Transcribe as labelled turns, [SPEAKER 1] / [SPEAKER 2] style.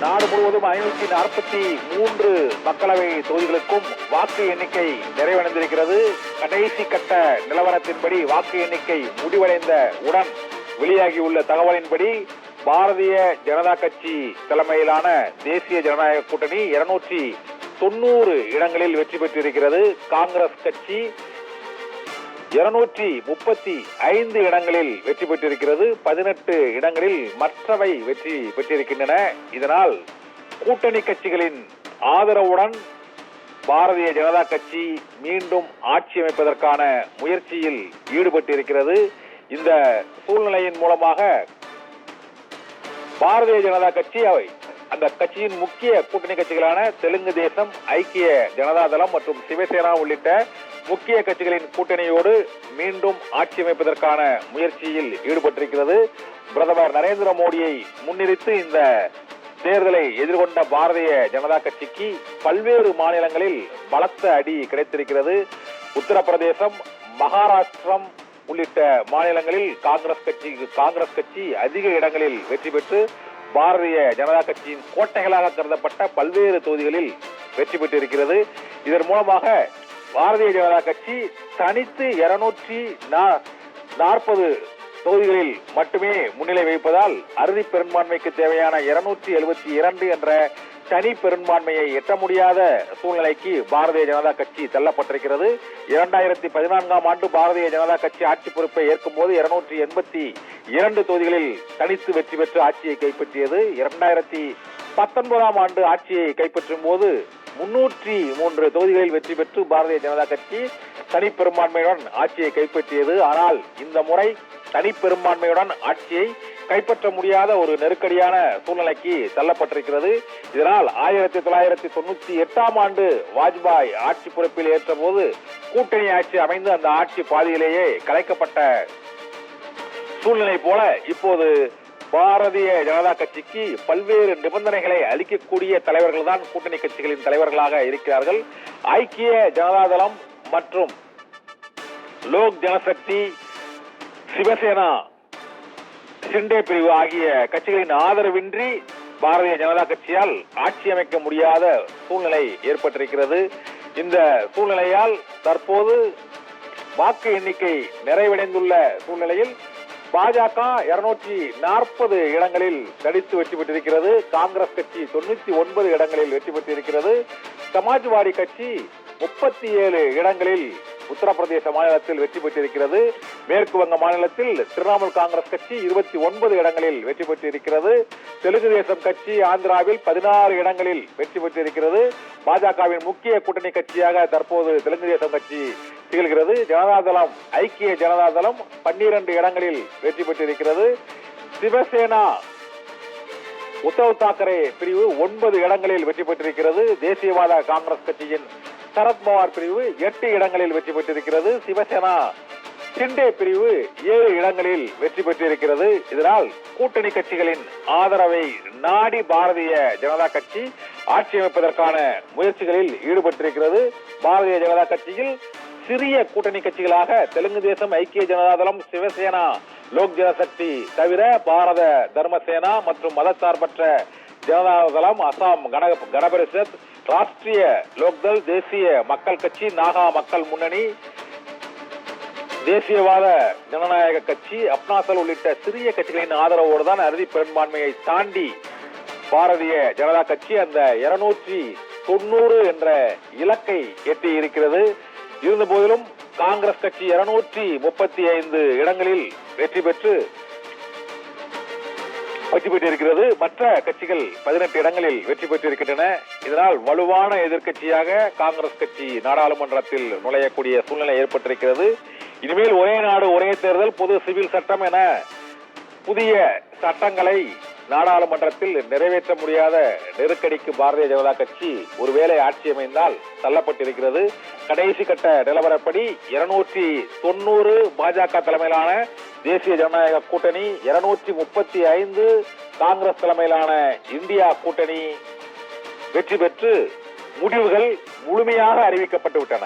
[SPEAKER 1] நாடு முழுவதும் 543 மக்களவை தொகுதிகளுக்கும் வாக்கு எண்ணிக்கை நிறைவடைந்திருக்கிறது. கடைசி கட்ட நிலவரத்தின்படி வாக்கு எண்ணிக்கை முடிவடைந்த உடன் வெளியாகியுள்ள தகவலின்படி பாரதிய ஜனதா கட்சி தலைமையிலான தேசிய ஜனநாயக கூட்டணி 290 இடங்களில் வெற்றி பெற்றிருக்கிறது. காங்கிரஸ் கட்சி 235 இடங்களில் வெற்றி பெற்றிருக்கிறது. 18 இடங்களில் மற்றவை வெற்றி பெற்றிருக்கின்றன. இதனால் கூட்டணி கட்சிகளின் ஆதரவுடன் பாரதிய ஜனதா கட்சி மீண்டும் ஆட்சி அமைப்பதற்கான முயற்சியில் ஈடுபட்டிருக்கிறது. இந்த சூழ்நிலையின் மூலமாக பாரதிய ஜனதா கட்சி அந்த கட்சியின் முக்கிய கூட்டணி கட்சிகளான தெலுங்கு தேசம், ஐக்கிய ஜனதா தளம் மற்றும் சிவசேனா உள்ளிட்ட முக்கிய கட்சிகளின் கூட்டணியோடு மீண்டும் ஆட்சி அமைப்பதற்கான முயற்சியில் ஈடுபட்டிருக்கிறது. பிரதமர் நரேந்திர மோடியை முன்னிறுத்தி இந்த தேர்தலை எதிர்கொண்ட பாரதிய ஜனதா கட்சிக்கு பல்வேறு மாநிலங்களில் பலத்த அடி கிடைத்திருக்கிறது. உத்தரப்பிரதேசம், மகாராஷ்டிரம் உள்ளிட்ட மாநிலங்களில் காங்கிரஸ் கட்சி அதிக இடங்களில் வெற்றி பெற்று பாரதிய ஜனதா கட்சியின் கோட்டைகளாக கருதப்பட்ட பல்வேறு தொகுதிகளில் வெற்றி பெற்றிருக்கிறது. இதன் மூலமாக பாரதிய ஜனதா கட்சி தனித்து 240 தொகுதிகளில் மட்டுமே முன்னிலை வகிப்பதால் அறுதி பெரும்பான்மைக்கு தேவையான 272 என்ற தனி பெரும்பான்மையை எட்ட முடியாத சூழ்நிலைக்கு பாரதிய ஜனதா கட்சி தள்ளப்பட்டிருக்கிறது. 2014ஆம் ஆண்டு பாரதிய ஜனதா கட்சி ஆட்சி பொறுப்பை ஏற்கும் போது 282 தொகுதிகளில் தனித்து வெற்றி பெற்று ஆட்சியை கைப்பற்றியது. 2019ஆம் ஆண்டு ஆட்சியை கைப்பற்றும் போது 303 தொகுதிகளில் வெற்றி பெற்று பாரதிய ஜனதா கட்சி தனிப்பெரும்பான்மையுடன் ஆட்சியை கைப்பற்றியது. ஆனால் இந்த முறை தனிப்பெரும்பான்மையுடன் ஆட்சியை கைப்பற்ற முடியாத ஒரு நெருக்கடியான சூழ்நிலைக்கு தள்ளப்பட்டிருக்கிறது. இதனால் 1998ஆம் ஆண்டு வாஜ்பாய் ஆட்சி பொறுப்பில் ஏற்ற போது கூட்டணி ஆட்சி அமைந்து அந்த ஆட்சி பாதியிலேயே கலைக்கப்பட்ட சூழ்நிலை போல இப்போது பாரதிய ஜனதா கட்சிக்கு பல்வேறு நிபந்தனைகளை அளிக்கக்கூடிய தலைவர்கள் தான் கூட்டணி கட்சிகளின் தலைவர்களாக இருக்கிறார்கள். ஐக்கிய ஜனதா தளம் மற்றும் லோக் ஜனசக்தி, சிவசேனா, ஷிண்டே பிரிவு ஆகிய கட்சிகளின் ஆதரவின்றி பாரதிய ஜனதா கட்சியால் ஆட்சி அமைக்க முடியாத சூழ்நிலை ஏற்பட்டிருக்கிறது. இந்த சூழ்நிலையால் தற்போது வாக்கு எண்ணிக்கை நிறைவடைந்துள்ள சூழ்நிலையில் பாஜக 240 இடங்களில் தனித்து வெற்றி பெற்றிருக்கிறது. காங்கிரஸ் கட்சி 99 இடங்களில் வெற்றி பெற்றிருக்கிறது. சமாஜ்வாடி கட்சி 37 இடங்களில் உத்தரப்பிரதேச மாநிலத்தில் வெற்றி பெற்றிருக்கிறது. மேற்கு வங்க மாநிலத்தில் திரிணாமுல் காங்கிரஸ் கட்சி 29 இடங்களில் வெற்றி பெற்றிருக்கிறது. தெலுங்கு தேசம் கட்சி ஆந்திராவில் 16 இடங்களில் வெற்றி பெற்றிருக்கிறது. பாஜகவின் முக்கிய கூட்டணி கட்சியாக தற்போது தெலுங்கு தேசம் கட்சி திகழ்கிறது. ஜனதாதளம், ஐக்கிய ஜனதாதளம் 12 இடங்களில் வெற்றி பெற்றிருக்கிறது. சிவசேனா, உத்தவ் தாக்கரே பிரிவு 9 இடங்களில் வெற்றி பெற்றிருக்கிறது. தேசியவாத காங்கிரஸ் கட்சியின் சரத்பவார் பிரிவு 8 இடங்களில் வெற்றி பெற்றிருக்கிறது. சிவசேனா ஷிண்டே பிரிவு 7 இடங்களில் வெற்றி பெற்றிருக்கிறது. இதனால் கூட்டணி கட்சிகளின் ஆதரவை நாடி பாரதிய ஜனதா கட்சி ஆட்சி அமைப்பதற்கான முயற்சிகளில் ஈடுபட்டிருக்கிறது. பாரதிய ஜனதா கட்சியில் சிறிய கூட்டணி கட்சிகளாக தெலுங்கு தேசம், ஐக்கிய ஜனதாதளம், சிவசேனா, லோக் ஜனசக்தி தவிர பாரத தர்மசேனா மற்றும் மதசார்பற்ற ஜனதாதளம், அசாம் கணபரிஷத், ராஷ்டிரிய லோக்தள், தேசிய மக்கள் கட்சி, நாகா மக்கள் முன்னணி, தேசியவாத ஜனநாயக கட்சி, அப்னாசல் உள்ளிட்ட சிறிய கட்சிகளின் ஆதரவோடு தான் அறுதி பெரும்பான்மையை தாண்டி பாரதிய ஜனதா கட்சி அந்த 290 என்ற இலக்கை எட்டி இருக்கிறது. இருந்த போதிலும் காங்கிரஸ் கட்சி 235 இடங்களில் வெற்றி பெற்றிருக்கிறது. மற்ற கட்சிகள் 18 இடங்களில் வெற்றி பெற்றிருக்கின்றன. இதனால் வலுவான எதிர்க்கட்சியாக காங்கிரஸ் கட்சி நாடாளுமன்றத்தில் நுழையக்கூடிய சூழ்நிலை ஏற்பட்டிருக்கிறது. இனிமேல் ஒரே நாடு ஒரே தேர்தல், பொது சிவில் சட்டம் என புதிய சட்டங்களை நாடாளுமன்றத்தில் நிறைவேற்ற முடியாத நெருக்கடிக்கு பாரதிய ஜனதா கட்சி ஒருவேளை ஆட்சி அமைந்தால் தள்ளப்பட்டிருக்கிறது. கடைசி கட்ட நிலவரப்படி 290 பாஜக தலைமையிலான தேசிய ஜனநாயக கூட்டணி, 235 காங்கிரஸ் தலைமையிலான இந்தியா கூட்டணி வெற்றி பெற்று முடிவுகள் முழுமையாக அறிவிக்கப்பட்டு விட்டன.